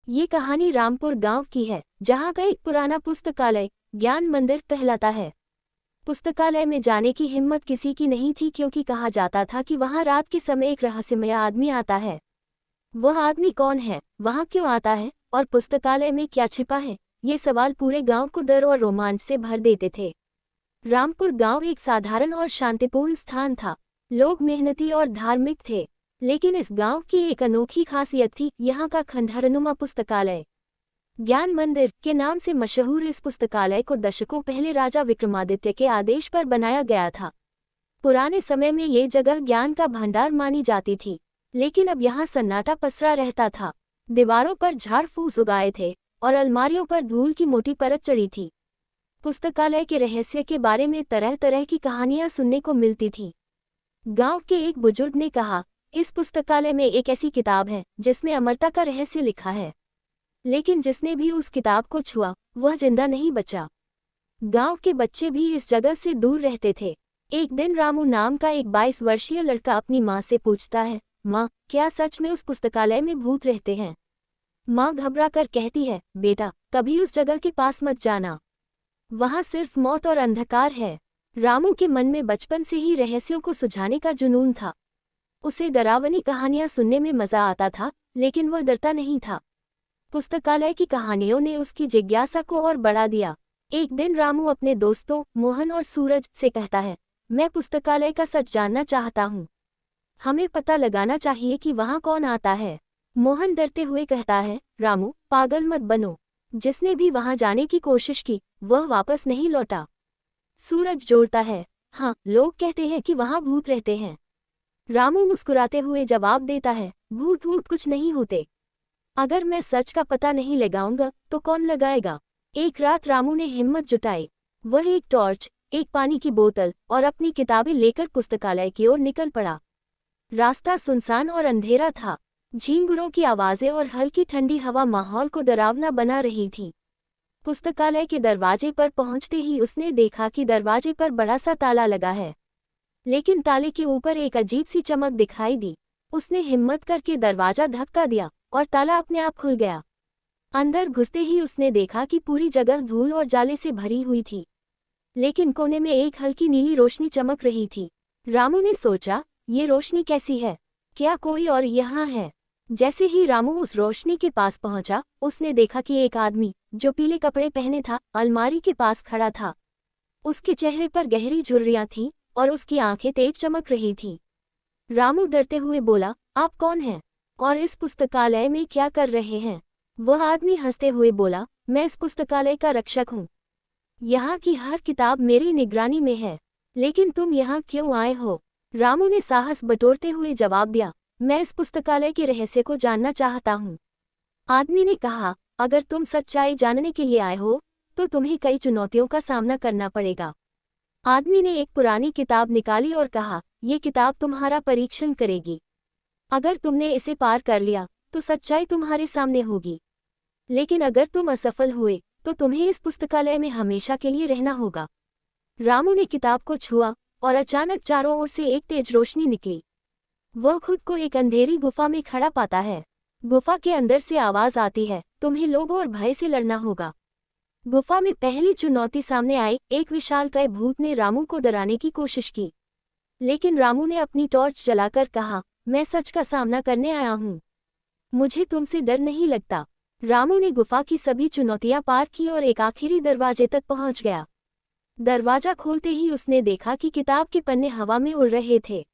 ये कहानी रामपुर गांव की है, जहां का एक पुराना पुस्तकालय ज्ञान मंदिर कहलाता है। पुस्तकालय में जाने की हिम्मत किसी की नहीं थी, क्योंकि कहा जाता था कि वहां रात के समय एक रहस्यमय आदमी आता है। वह आदमी कौन है, वहां क्यों आता है और पुस्तकालय में क्या छिपा है, ये सवाल पूरे गांव को डर और रोमांच से भर देते थे। रामपुर गांव एक साधारण और शांतिपूर्ण स्थान था। लोग मेहनती और धार्मिक थे, लेकिन इस गांव की एक अनोखी खासियत थी, यहाँ का खंडहरनुमा पुस्तकालय ज्ञान मंदिर के नाम से मशहूर इस पुस्तकालय को दशकों पहले राजा विक्रमादित्य के आदेश पर बनाया गया था। पुराने समय में ये जगह ज्ञान का भंडार मानी जाती थी, लेकिन अब यहाँ सन्नाटा पसरा रहता था। दीवारों पर झाड़ फूस उगाए थे और अलमारियों पर धूल की मोटी परत चढ़ी थी। पुस्तकालय के रहस्य के बारे में तरह तरह की कहानियां सुनने को मिलती थीं। गांव के एक बुजुर्ग ने कहा, इस पुस्तकालय में एक ऐसी किताब है जिसमें अमरता का रहस्य लिखा है, लेकिन जिसने भी उस किताब को छुआ वह जिंदा नहीं बचा। गांव के बच्चे भी इस जगह से दूर रहते थे। एक दिन रामू नाम का एक 22 वर्षीय लड़का अपनी माँ से पूछता है, माँ, क्या सच में उस पुस्तकालय में भूत रहते हैं? माँ घबरा कर कहती है, बेटा, कभी उस जगह के पास मत जाना, वहां सिर्फ मौत और अंधकार है। रामू के मन में बचपन से ही रहस्यों को सुझाने का जुनून था। उसे डरावनी कहानियां सुनने में मजा आता था, लेकिन वह डरता नहीं था। पुस्तकालय की कहानियों ने उसकी जिज्ञासा को और बढ़ा दिया। एक दिन रामू अपने दोस्तों मोहन और सूरज से कहता है, मैं पुस्तकालय का सच जानना चाहता हूँ। हमें पता लगाना चाहिए कि वहाँ कौन आता है। मोहन डरते हुए कहता है, रामू, पागल मत बनो, जिसने भी वहां जाने की कोशिश की वह वापस नहीं लौटा। सूरज जोड़ता है, हाँ, लोग कहते हैं कि वहां भूत रहते हैं। रामू मुस्कुराते हुए जवाब देता है, भूत वूत कुछ नहीं होते। अगर मैं सच का पता नहीं लगाऊंगा तो कौन लगाएगा? एक रात रामू ने हिम्मत जुटाई। वह एक टॉर्च, एक पानी की बोतल और अपनी किताबें लेकर पुस्तकालय की ओर निकल पड़ा। रास्ता सुनसान और अंधेरा था। झींगुरों की आवाजें और हल्की ठंडी हवा माहौल को डरावना बना रही थी। पुस्तकालय के दरवाजे पर पहुंचते ही उसने देखा कि दरवाजे पर बड़ा सा ताला लगा है, लेकिन ताले के ऊपर एक अजीब सी चमक दिखाई दी। उसने हिम्मत करके दरवाजा धक्का दिया और ताला अपने आप खुल गया। अंदर घुसते ही उसने देखा कि पूरी जगह धूल और जाले से भरी हुई थी, लेकिन कोने में एक हल्की नीली रोशनी चमक रही थी। रामू ने सोचा, ये रोशनी कैसी है? क्या कोई और यहाँ है? जैसे ही रामू उस रोशनी के पास पहुंचा, उसने देखा कि एक आदमी जो पीले कपड़े पहने था अलमारी के पास खड़ा था। उसके चेहरे पर गहरी झुर्रियां थीं और उसकी आंखें तेज चमक रही थीं। रामू डरते हुए बोला, आप कौन हैं और इस पुस्तकालय में क्या कर रहे हैं? वह आदमी हंसते हुए बोला, मैं इस पुस्तकालय का रक्षक हूँ। यहाँ की हर किताब मेरी निगरानी में है। लेकिन तुम यहाँ क्यों आए हो? रामू ने साहस बटोरते हुए जवाब दिया, मैं इस पुस्तकालय के रहस्य को जानना चाहता हूँ। आदमी ने कहा, अगर तुम सच्चाई जानने के लिए आए हो तो तुम्हें कई चुनौतियों का सामना करना पड़ेगा। आदमी ने एक पुरानी किताब निकाली और कहा, ये किताब तुम्हारा परीक्षण करेगी। अगर तुमने इसे पार कर लिया तो सच्चाई तुम्हारे सामने होगी, लेकिन अगर तुम असफल हुए तो तुम्हें इस पुस्तकालय में हमेशा के लिए रहना होगा। रामू ने किताब को छुआ और अचानक चारों ओर से एक तेज रोशनी निकली। वह खुद को एक अंधेरी गुफा में खड़ा पाता है। गुफा के अंदर से आवाज आती है, तुम्हें लोभ और भय से लड़ना होगा। गुफा में पहली चुनौती सामने आई। एक विशालकाय भूत ने रामू को डराने की कोशिश की, लेकिन रामू ने अपनी टॉर्च जलाकर कहा, मैं सच का सामना करने आया हूँ, मुझे तुमसे डर नहीं लगता। रामू ने गुफा की सभी चुनौतियां पार की और एक आखिरी दरवाजे तक पहुंच गया। दरवाजा खोलते ही उसने देखा कि किताब के पन्ने हवा में उड़ रहे थे।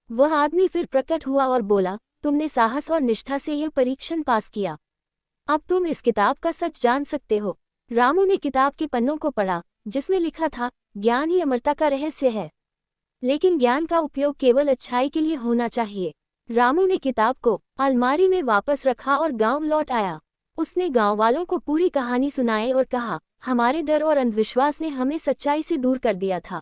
वह आदमी फिर प्रकट हुआ और बोला, तुमने साहस और निष्ठा से यह परीक्षण पास किया, अब तुम इस किताब का सच जान सकते हो। रामू ने किताब के पन्नों को पढ़ा, जिसमें लिखा था, ज्ञान ही अमरता का रहस्य है, लेकिन ज्ञान का उपयोग केवल अच्छाई के लिए होना चाहिए। रामू ने किताब को अलमारी में वापस रखा और गांव लौट आया। उसने गांव वालों को पूरी कहानी सुनाई और कहा, हमारे डर और अंधविश्वास ने हमें सच्चाई से दूर कर दिया था।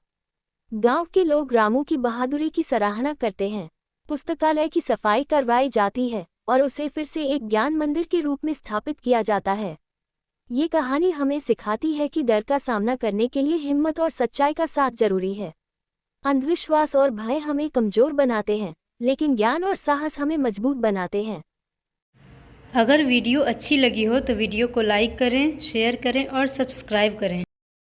गांव के लोग रामू की बहादुरी की सराहना करते हैं। पुस्तकालय की सफाई करवाई जाती है और उसे फिर से एक ज्ञान मंदिर के रूप में स्थापित किया जाता है। ये कहानी हमें सिखाती है कि डर का सामना करने के लिए हिम्मत और सच्चाई का साथ जरूरी है। अंधविश्वास और भय हमें कमजोर बनाते हैं, लेकिन ज्ञान और साहस हमें मजबूत बनाते हैं। अगर वीडियो अच्छी लगी हो तो वीडियो को लाइक करें, शेयर करें और सब्सक्राइब करें।